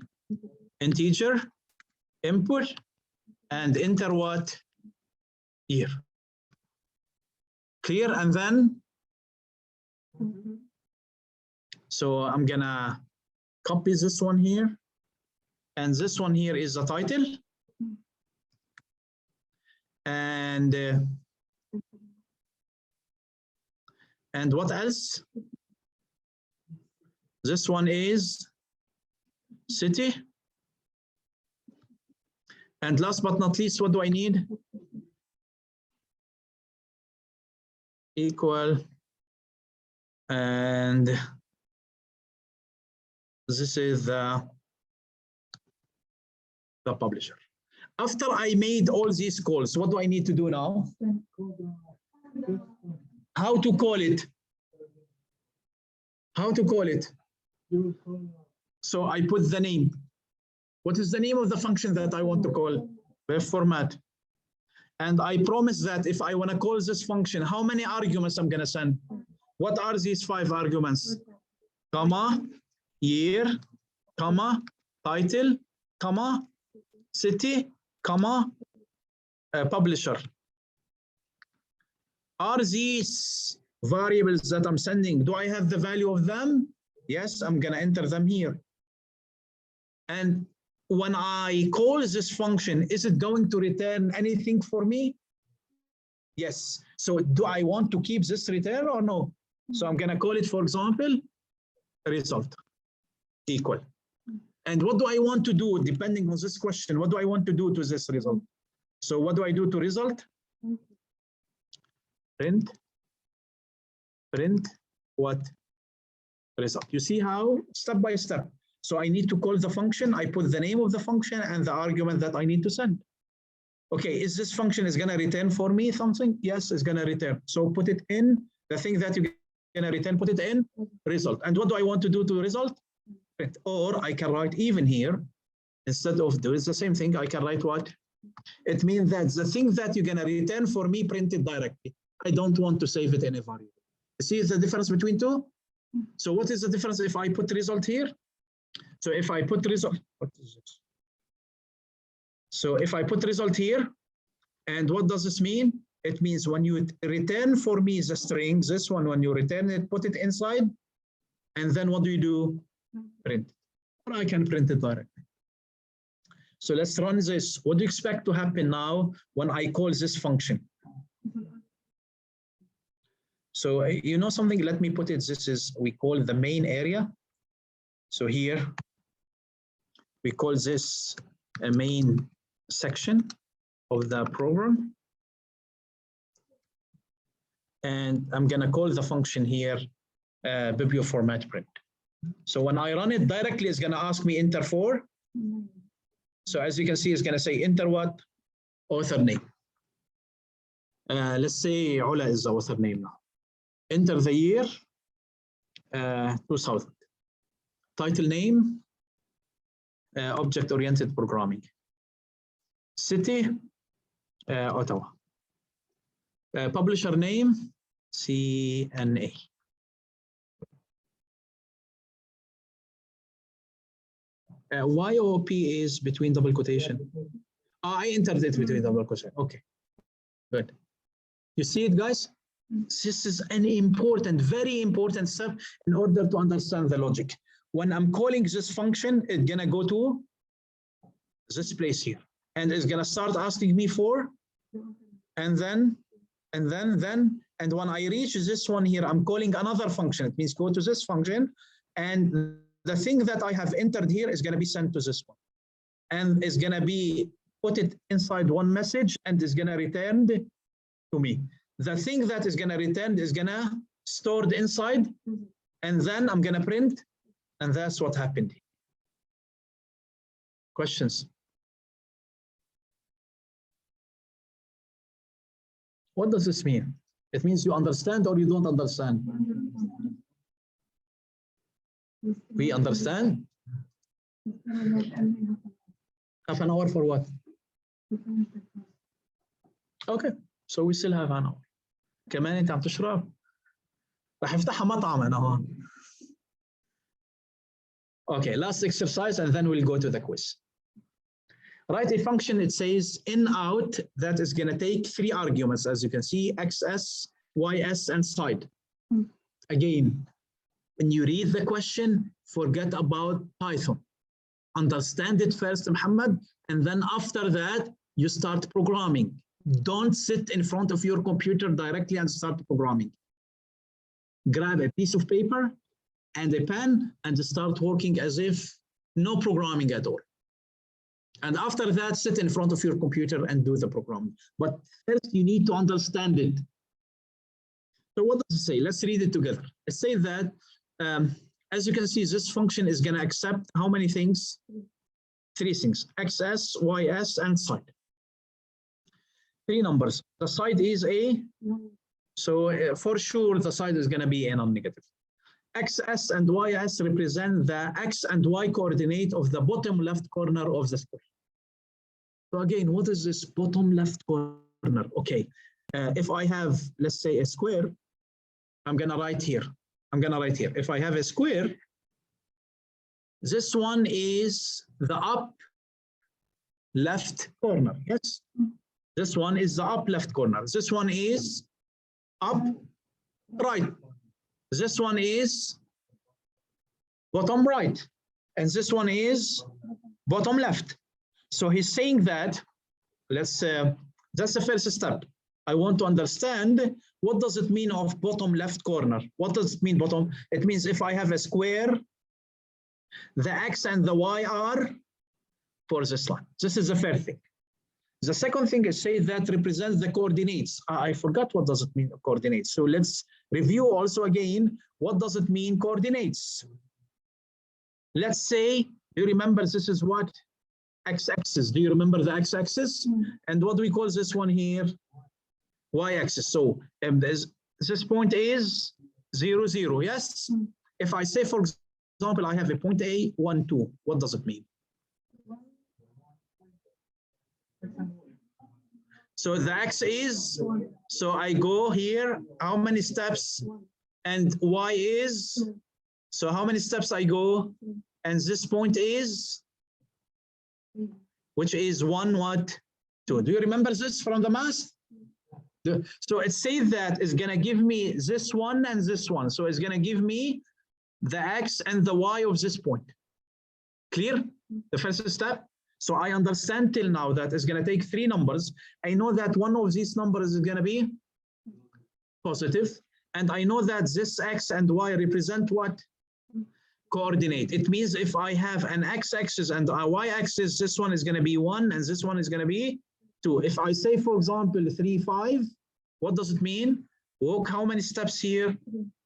[SPEAKER 1] integer input and enter what? Year. Clear? And then, so I'm going to copy this one here. And this one here is the title. And what else? This one is city. And last but not least, what do I need? Equal. And this is the publisher. After I made all these calls, what do I need to do now? How to call it? How to call it? So I put the name. What is the name of the function that I want to call? web format. And I promise that if I want to call this function, how many arguments I'm going to send? What are these 5 arguments? Comma, year, comma, title, comma, city, comma, publisher. Are these variables that I'm sending, do I have the value of them? Yes, I'm going to enter them here. And when I call this function, is it going to return anything for me? Yes. So do I want to keep this return or no? So I'm going to call it, for example, result equal. And what do I want to do depending on this question? What do I want to do to this result? So what do I do to result? Print what? Result. You see how step by step. So I need to call the function. I put the name of the function and the argument that I need to send. Okay, is this function is going to return for me something? Yes, it's going to return. So put it in the thing that you're going to return, put it in result. And what do I want to do to result? Print. Or I can write even here, instead of doing the same thing, I can write what? It means that the thing that you're going to return for me printed directly. I don't want to save it in a variable. See the difference between two? So what is the difference if I put result here? So if I put result, what is this? So if I put result here, and what does this mean? It means when you return for me the string, this one, when you return it, put it inside, and then what do? Print. Or I can print it directly. So let's run this. What do you expect to happen now when I call this function? So you know something, let me put it, this is, we call the main area. So here, we call this a main section of the program. And I'm going to call the function here bibio format print. So when I run it directly, it's going to ask me enter for. So as you can see, it's going to say enter what? Author name. Let's say Ola is the author name now. Enter the year 2000. Title name, object-oriented programming. City, Ottawa. Publisher name, CNA. YOP is between double quotation. I entered it between double quotation. Okay, good. You see it, guys? This is an important, very important step in order to understand the logic. When I'm calling this function, it's gonna go to this place here, and it's gonna start asking me for, and then, and when I reach this one here, I'm calling another function. It means go to this function, and the thing that I have entered here is gonna be sent to this one, and it's gonna be put it inside one message, and it's gonna return to me. The thing that is gonna return is gonna stored inside, and then I'm gonna print. And that's what happened. Questions? What does this mean? It means you understand or you don't understand? We understand? Half an hour for what? Okay, so we still have an hour. كمان انت عم تشرب؟ رح افتحها مطعم انا هون. Okay, last exercise, and then we'll go to the quiz. Write a function, it says in out, that is going to take 3 arguments, as you can see, xs, ys, and side. Again, when you read the question, forget about Python. Understand it first, Muhammad, and then after that, you start programming. Don't sit in front of your computer directly and start programming. Grab a piece of paper and a pen and start working as if no programming at all. And after that, sit in front of your computer and do the programming. But first, you need to understand it. So what does it say? Let's read it together. It says that, as you can see, this function is going to accept how many things? 3 things, xs, ys, and side. 3 numbers. The side is a, so for sure, the side is going to be a non-negative. xs and ys represent the x and y coordinate of the bottom left corner of the square. So again, what is this bottom left corner? Okay, if I have, let's say, a square, I'm gonna write here. If I have a square, this one is the up left corner. Yes, this one is the up left corner. This one is up right. This one is bottom right, and this one is bottom left. So he's saying that, that's the first step. I want to understand what does it mean of bottom left corner. What does it mean bottom? It means if I have a square, the x and the y are for this line. This is the first thing. The second thing is say that represents the coordinates. I forgot what does it mean coordinates. So let's review also again, what does it mean coordinates? Let's say, you remember this is what? X-axis. Do you remember the x-axis? And what do we call this one here? Y-axis. So this point is 0, 0. Yes? If I say, for example, I have a point A, 1, 2. What does it mean? So the x is, so I go here, how many steps? And y is, so how many steps I go? And this point is, which is 1, what? 2. Do you remember this from the math? So it says that it's going to give me this one and this one. So it's going to give me the x and the y of this point. Clear? The first step. So I understand till now that it's going to take 3 numbers. I know that one of these numbers is going to be positive. And I know that this x and y represent what? Coordinate. It means if I have an x-axis and a y-axis, this one is going to be 1 and this one is going to be 2. If I say, for example, 3, 5, what does it mean? Walk how many steps here?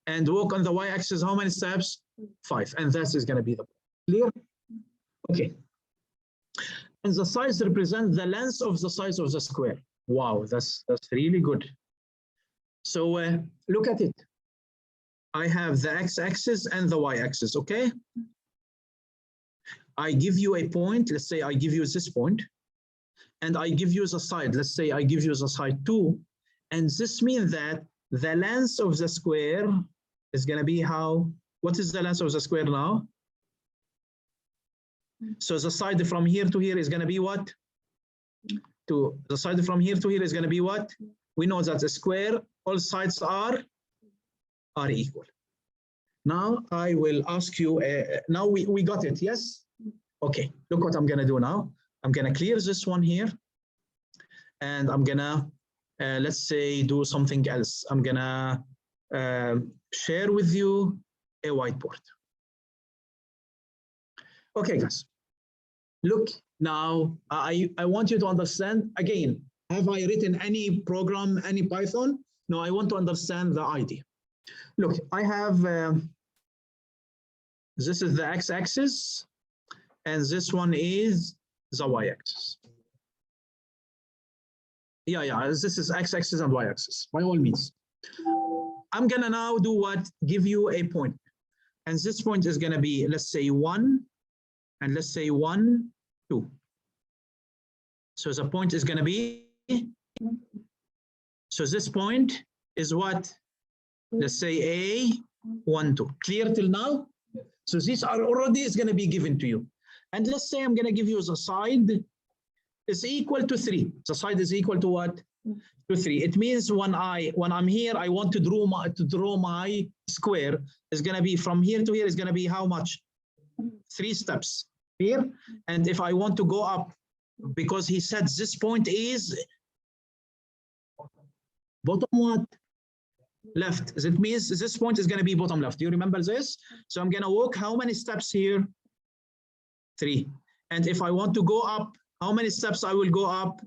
[SPEAKER 1] And walk on the y-axis how many steps? 5. And that is going to be the clear? Okay. And the size represents the length of the size of the square. Wow, that's really good. So look at it. I have the x-axis and the y-axis, okay? I give you a point, let's say I give you this point, and I give you the side, let's say I give you the side 2, and this means that the length of the square is going to be how? What is the length of the square now? So the side from here to here is going to be what? The side from here to here is going to be what? We know that a square, all sides are equal. Now I will ask you, now we got it, yes? Okay, look what I'm going to do now. I'm going to clear this one here. And I'm going to, let's say, do something else. I'm going to share with you a whiteboard. Okay, guys. Look, now I want you to understand, again, have I written any program, any Python? No, I want to understand the idea. Look, I have, this is the x-axis, and this one is the y-axis. Yeah, this is x-axis and y-axis, by all means. I'm gonna now do what? Give you a point. And this point is gonna be, let's say 1, and let's say 1, 2. So the point is gonna be, so this point is what? Let's say A, 1, 2. Clear till now? So these are already is going to be given to you. And let's say I'm going to give you the side is equal to 3. The side is equal to what? To 3. It means when I'm here, I want to draw my square. It's going to be from here to here is going to be how much? 3 steps here. And if I want to go up, because he said this point is bottom what? Left. It means this point is going to be bottom left. Do you remember this? So I'm going to walk how many steps here? 3. And if I want to go up, how many steps I will go up?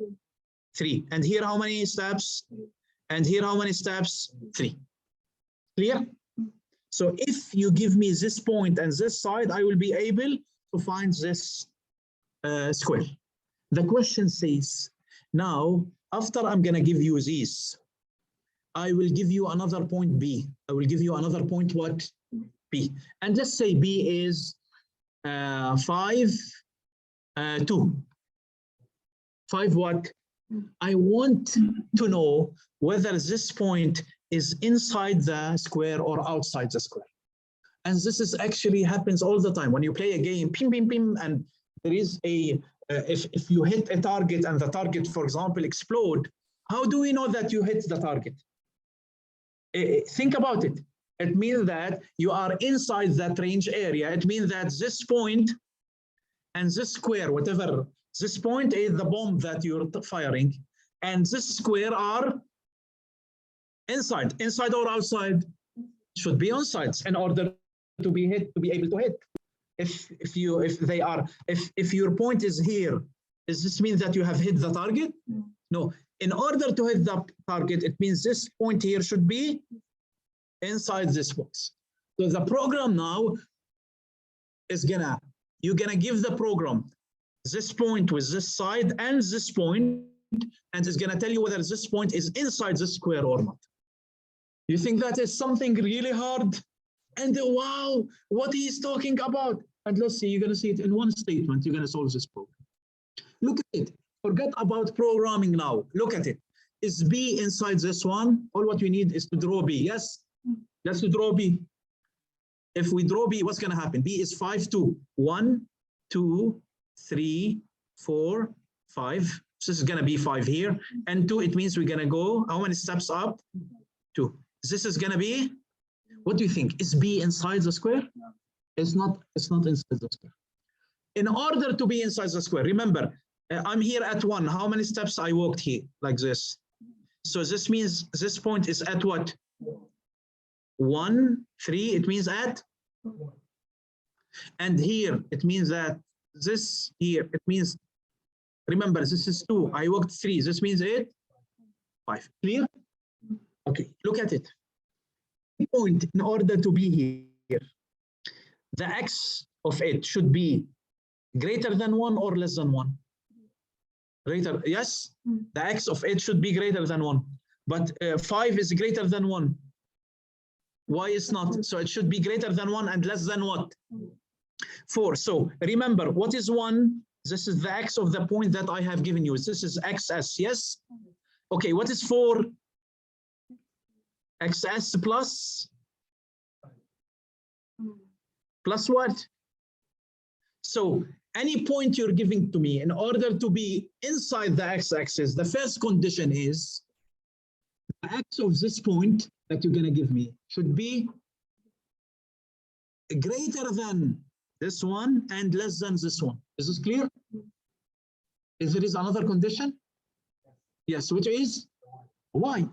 [SPEAKER 1] 3. And here how many steps? And here how many steps? 3. Clear? So if you give me this point and this side, I will be able to find this square. The question says, now, after I'm going to give you these, I will give you another point B. I will give you another point what? B. And let's say B is 5, 2. 5 what? I want to know whether this point is inside the square or outside the square. And this is actually happens all the time when you play a game, pim, pim, pim, and there is a, if you hit a target and the target, for example, explode, how do we know that you hit the target? Think about it. It means that you are inside that range area. It means that this point and this square, whatever, this point is the bomb that you're firing, and this square are inside or outside. Should be inside in order to be hit, to be able to hit. If your point is here, does this mean that you have hit the target? No. In order to hit the target, it means this point here should be inside this box. So the program now is you're gonna give the program this point with this side and this point, and it's gonna tell you whether this point is inside the square or not. You think that is something really hard? And wow, what he's talking about. And let's see, you're gonna see it in one statement, you're gonna solve this problem. Look at it, forget about programming now, look at it. Is B inside this one? All what we need is to draw B, yes? Let's draw B. If we draw B, what's gonna happen? B is 5, 2. 1, 2, 3, 4, 5. So this is gonna be 5 here. And 2, it means we're gonna go, how many steps up? 2. This is gonna be, what do you think? Is B inside the square? No. It's not inside the square. In order to be inside the square, remember, I'm here at 1. How many steps I walked here? Like this. So this means this point is at what? 1, 3, it means at? And here, it means that this here, it means, remember, this is 2. I walked 3. This means 8, 5. Clear? Okay, look at it. The point, in order to be here, the x of it should be greater than 1 or less than 1? Greater, yes? The x of it should be greater than 1. But 5 is greater than 1. Why is not? So it should be greater than 1 and less than what? 4. So remember, what is 1? This is the x of the point that I have given you. This is xs, yes? Okay, what is 4? xs plus what? So any point you're giving to me, in order to be inside the x-axis, the first condition is the x of this point that you're going to give me should be greater than this one and less than this one. Is this clear? If there is another condition? Yes, which is y.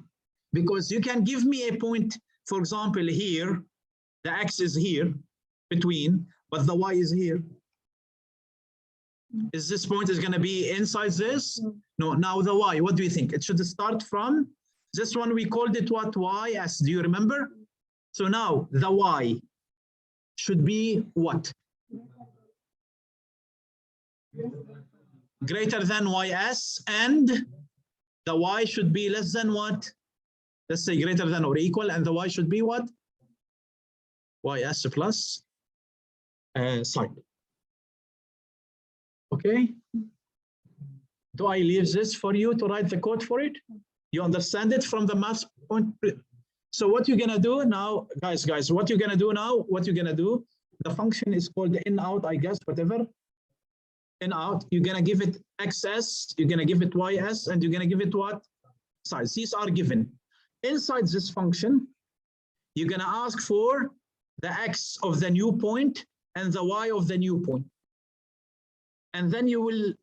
[SPEAKER 1] Because you can give me a point, for example, here, the x is here between, but the y is here. Is this point is going to be inside this? No, now the y, what do you think? It should start from this one, we called it what? ys, do you remember? So now the y should be what? Greater than ys, and the y should be less than what? Let's say greater than or equal, and the y should be what? ys plus sine. Okay. Do I leave this for you to write the code for it? You understand it from the math point? So what you're gonna do now, guys, what you're gonna do now, the function is called in out, I guess, whatever. In out, you're gonna give it xs, you're gonna give it ys, and you're gonna give it what? Size. These are given. Inside this function, you're gonna ask for the x of the new point and the y of the new point. And then you will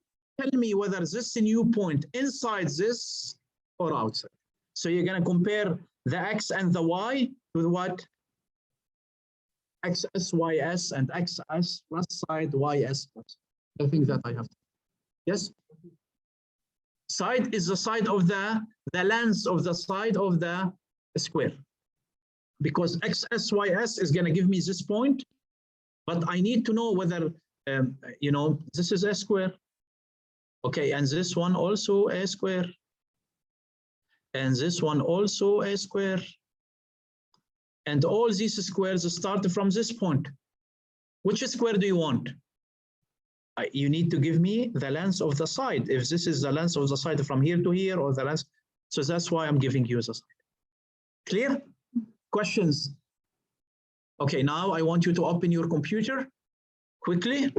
[SPEAKER 1] tell me whether this new point inside this or outside. So you're going to compare the x and the y with what? xs, ys, and xs plus side, ys plus. I think that I have to. Yes? Side is the side of the length of the side of the square. Because xs, ys is going to give me this point, but I need to know whether this is a square. Okay, and this one also a square. And this one also a square. And all these squares start from this point. Which square do you want? You need to give me the length of the side. If this is the length of the side from here to here, or the length, so that's why I'm giving you the side. Clear? Questions? Okay, now I want you to open your computer quickly.